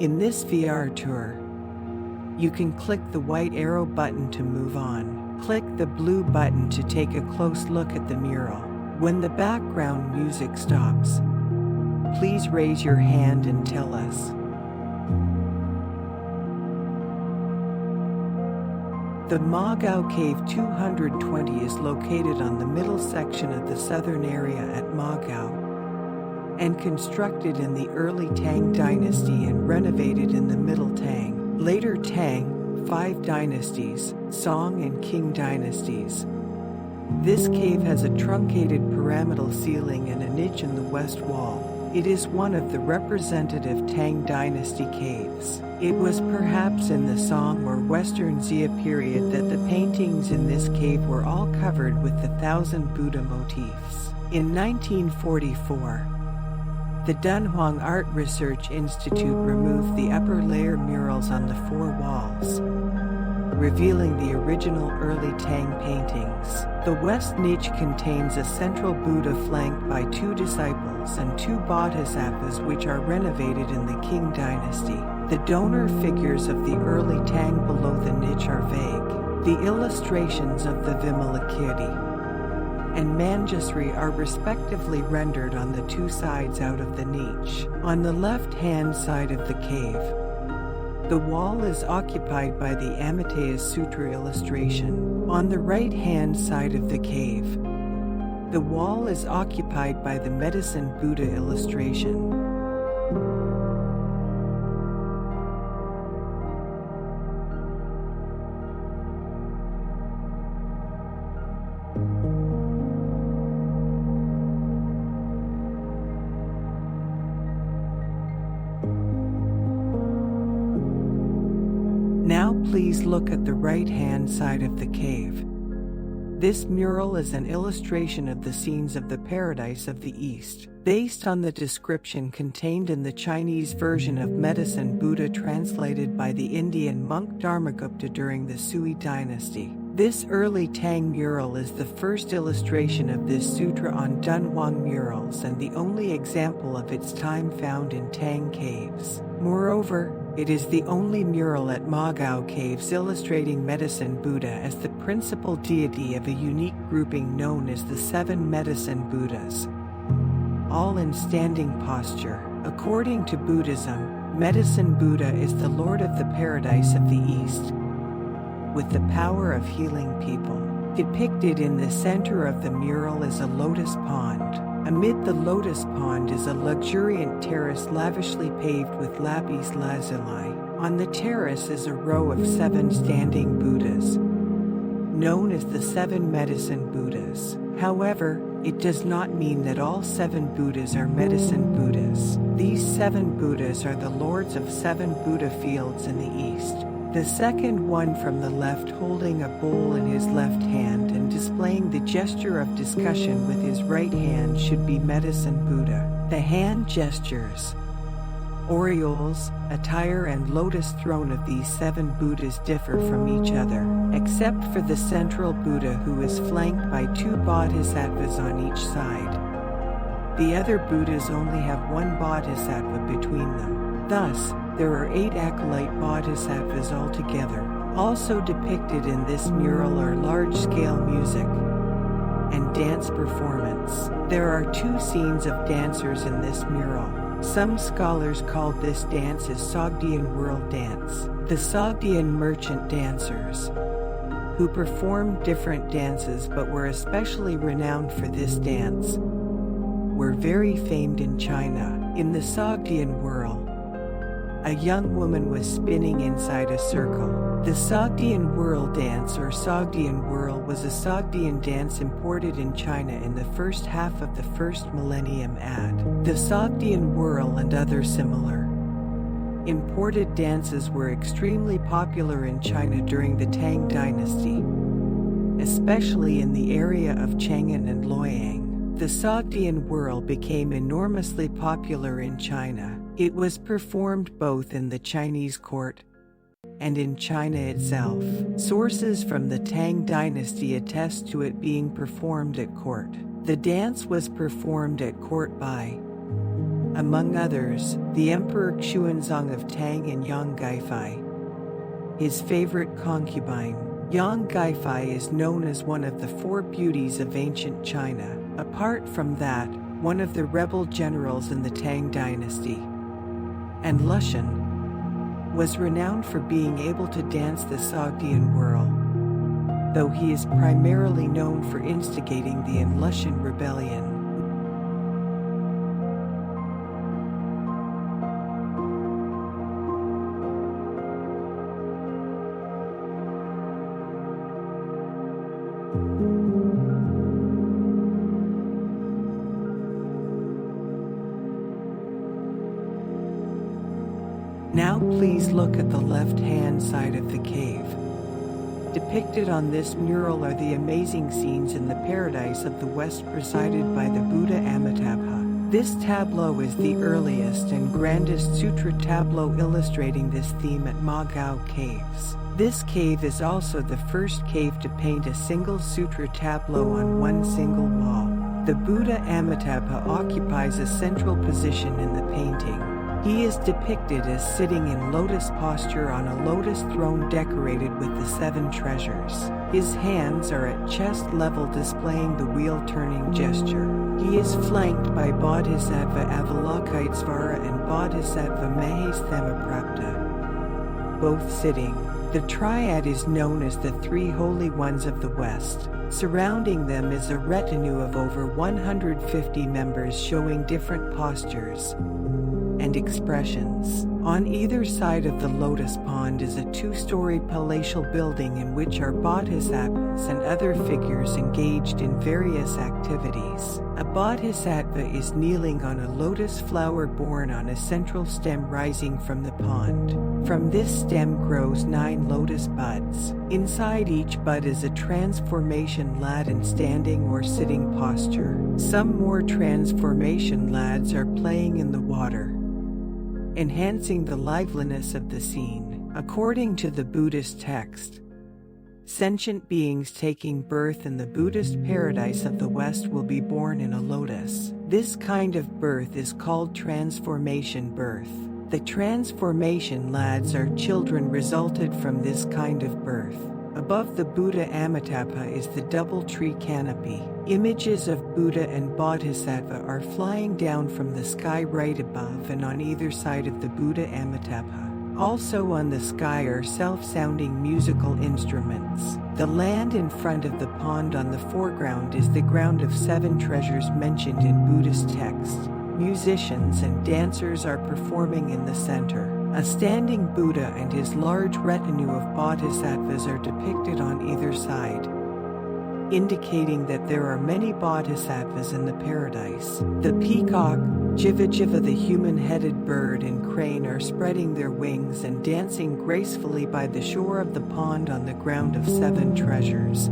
In this VR tour, you can click the white arrow button to move on. Click the blue button to take a close look at the mural. When the background music stops, please raise your hand and tell us. The Mogao Cave 220 is located on the middle section of the southern area at Mogao, and constructed in the early Tang dynasty and renovated in the Middle Tang, later Tang, 5 dynasties, Song and Qing dynasties. This cave has a truncated pyramidal ceiling and a niche in the west wall. It is one of the representative Tang dynasty caves. It was perhaps in the Song or Western Xia period that the paintings in this cave were all covered with the 1,000 Buddha motifs. In 1944, the Dunhuang Art Research Institute removed the upper layer murals on the 4 walls, revealing the original early Tang paintings. The west niche contains a central Buddha flanked by 2 disciples and 2 bodhisattvas which are renovated in the Qing dynasty. The donor figures of the early Tang below the niche are vague. The illustrations of the Vimalakirti and Manjusri are respectively rendered on the 2 sides out of the niche. On the left-hand side of the cave, the wall is occupied by the Amitaya Sutra illustration. On the right-hand side of the cave, the wall is occupied by the Medicine Buddha illustration. Now please look at the right-hand side of the cave. This mural is an illustration of the scenes of the Paradise of the East, based on the description contained in the Chinese version of Medicine Buddha translated by the Indian monk Dharmagupta during the Sui dynasty. This early Tang mural is the first illustration of this sutra on Dunhuang murals and the only example of its time found in Tang caves. Moreover, it is the only mural at Mogao Caves illustrating Medicine Buddha as the principal deity of a unique grouping known as the 7 Medicine Buddhas, all in standing posture. According to Buddhism, Medicine Buddha is the Lord of the Paradise of the East, with the power of healing people. Depicted in the center of the mural is a lotus pond. Amid the lotus pond is a luxuriant terrace lavishly paved with lapis lazuli. On the terrace is a row of 7 standing Buddhas, known as the 7 Medicine Buddhas. However, it does not mean that all 7 Buddhas are Medicine Buddhas. These 7 Buddhas are the lords of 7 Buddha fields in the east. The second one from the left holding a bowl in his left hand and displaying the gesture of discussion with his right hand should be Medicine Buddha. The hand gestures, aureoles, attire and lotus throne of these 7 Buddhas differ from each other, except for the central Buddha who is flanked by 2 bodhisattvas on each side. The other Buddhas only have 1 bodhisattva between them. Thus, there are 8 acolyte bodhisattvas altogether. Also depicted in this mural are large-scale music and dance performance. There are 2 scenes of dancers in this mural. Some scholars call this dance as Sogdian World Dance. The Sogdian merchant dancers, who performed different dances but were especially renowned for this dance, were very famed in China. In the Sogdian world, a young woman was spinning inside a circle. The Sogdian Whirl dance or Sogdian Whirl was a Sogdian dance imported in China in the first half of the first millennium AD. The Sogdian Whirl and other similar imported dances were extremely popular in China during the Tang dynasty, especially in the area of Chang'an and Luoyang. The Sogdian Whirl became enormously popular in China. It was performed both in the Chinese court and in China itself. Sources from the Tang dynasty attest to it being performed at court. The dance was performed at court by among others, the Emperor Xuanzong of Tang and Yang Guifei. His favorite concubine, Yang Guifei, is known as one of the four beauties of ancient China. Apart from that, one of the rebel generals in the Tang dynasty. And Lushan was renowned for being able to dance the Sogdian whirl, though he is primarily known for instigating the Lushan rebellion. Now please look at the left-hand side of the cave. Depicted on this mural are the amazing scenes in the paradise of the West presided by the Buddha Amitabha. This tableau is the earliest and grandest sutra tableau illustrating this theme at Mogao Caves. This cave is also the first cave to paint a single sutra tableau on one single wall. The Buddha Amitabha occupies a central position in the painting. He is depicted as sitting in lotus posture on a lotus throne decorated with the 7 treasures. His hands are at chest level, displaying the wheel-turning gesture. He is flanked by Bodhisattva Avalokitesvara and Bodhisattva Mahesthamaprapta, both sitting. The triad is known as the 3 holy ones of the West. Surrounding them is a retinue of over 150 members showing different postures and expressions. On either side of the lotus pond is a 2-story palatial building in which are bodhisattvas and other figures engaged in various activities. A bodhisattva is kneeling on a lotus flower borne on a central stem rising from the pond. From this stem grows 9 lotus buds. Inside each bud is a transformation lad in standing or sitting posture. Some more transformation lads are playing in the water, enhancing the liveliness of the scene. According to the Buddhist text, sentient beings taking birth in the Buddhist paradise of the West will be born in a lotus. This kind of birth is called transformation birth. The transformation lads are children resulted from this kind of birth. Above the Buddha Amitabha is the double tree canopy. Images of Buddha and Bodhisattva are flying down from the sky right above and on either side of the Buddha Amitabha. Also on the sky are self-sounding musical instruments. The land in front of the pond on the foreground is the ground of 7 treasures mentioned in Buddhist text. Musicians and dancers are performing in the center. A standing Buddha and his large retinue of bodhisattvas are depicted on either side, indicating that there are many bodhisattvas in the paradise. The peacock, Jiva the human-headed bird, and crane are spreading their wings and dancing gracefully by the shore of the pond on the ground of 7 treasures,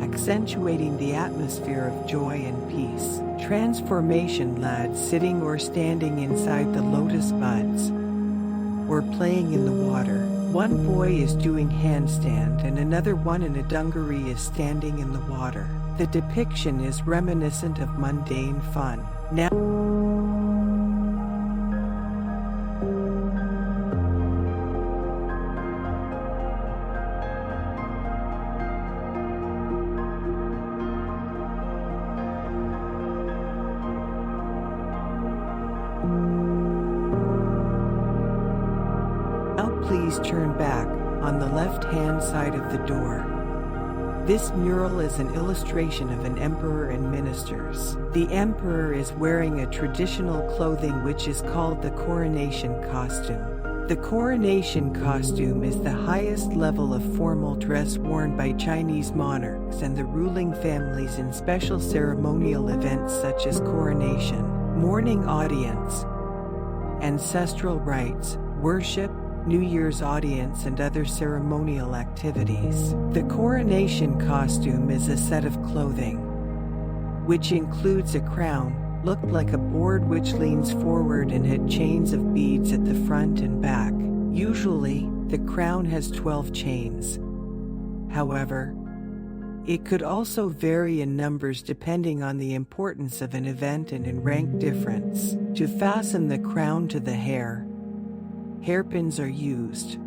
accentuating the atmosphere of joy and peace. Transformation lads sitting or standing inside the lotus buds, or playing in the water. One boy is doing handstand and another one in a dungaree is standing in the water. The depiction is reminiscent of mundane fun. Now please turn back on the left-hand side of the door. This mural is an illustration of an emperor and ministers. The emperor is wearing a traditional clothing which is called the Coronation Costume. The Coronation Costume is the highest level of formal dress worn by Chinese monarchs and the ruling families in special ceremonial events such as coronation, mourning audience, ancestral rites, worship, New Year's audience, and other ceremonial activities. The coronation costume is a set of clothing, which includes a crown, looked like a board which leans forward and had chains of beads at the front and back. Usually, the crown has 12 chains. However, It could also vary in numbers depending on the importance of an event and in rank difference. To fasten the crown to the hair, hairpins are used.